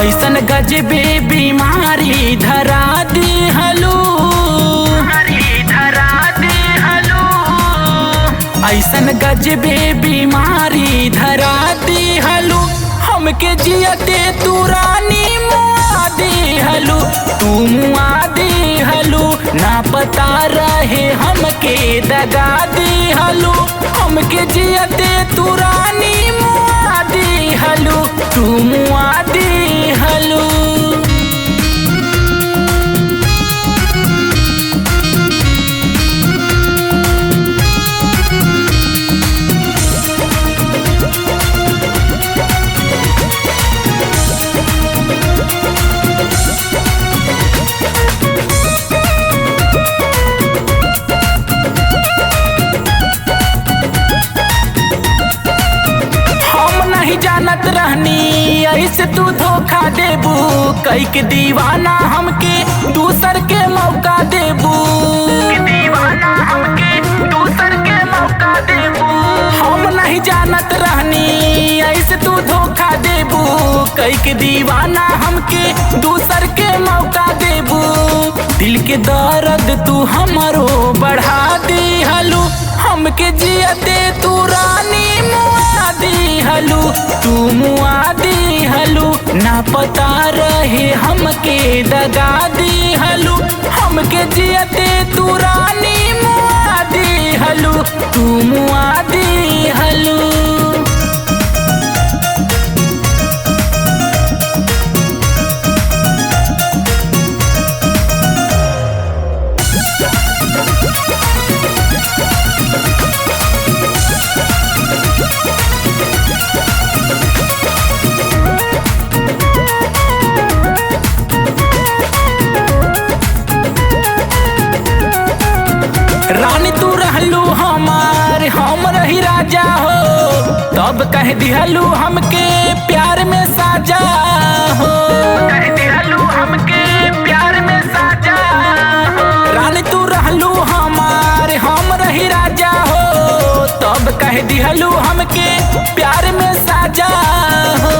ऐसन गजबे बीमारी धरा दिहलू, ऐसन गजबे बीमारी धरा दिहलू। हमके जियते तू रानी मुआ दिहलू, तू मुआ दिहलू। ना पता रहे हमके दगा दिहलू, हमके जियते तू रानी मुआ दिहलू, तू मुआ दिहलू। जानत रहनी ऐसे तू धोखा देबू, कई के दीवाना हमके दूसर के मौका देबू, दीवाना हमके दूसर के मौका देबू। हम नहीं जानत रहनी ऐसे तू धोखा देबू, कई के दीवाना हमके दूसर के मौका देबू। दिल के दर्द तू हमरो बढ़ा दिहलू, हमके जियते तू रानी मुआ दिहलू, तू मुआ दिहलू। ना पता रहे हमके दगा दिहलू, हमके जियते तू रानी मुआ दिहलू, तू मुआ दिहलू। रानी तू रहलू हमार, हम रही राजा हो, तब कह दिहलू हमके प्यार में साजा हो, कह दिहलू हमके प्यार में साजा हो। रानी तू रहलू हमार, हम रही राजा हो, तब कह दिहलू हमके प्यार में साजा हो।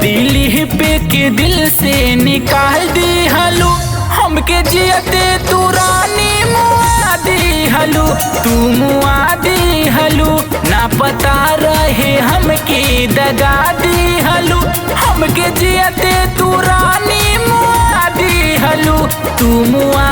दिल ही पे के दिल से निकाल दिहलू, हमके जियते तू रानी मुआ दिहलू, तू मुआ दिहलू। ना पता रहे हमके दगा दिहलू, हमके जियते तू रानी मुआ दिहलू, तू मुआ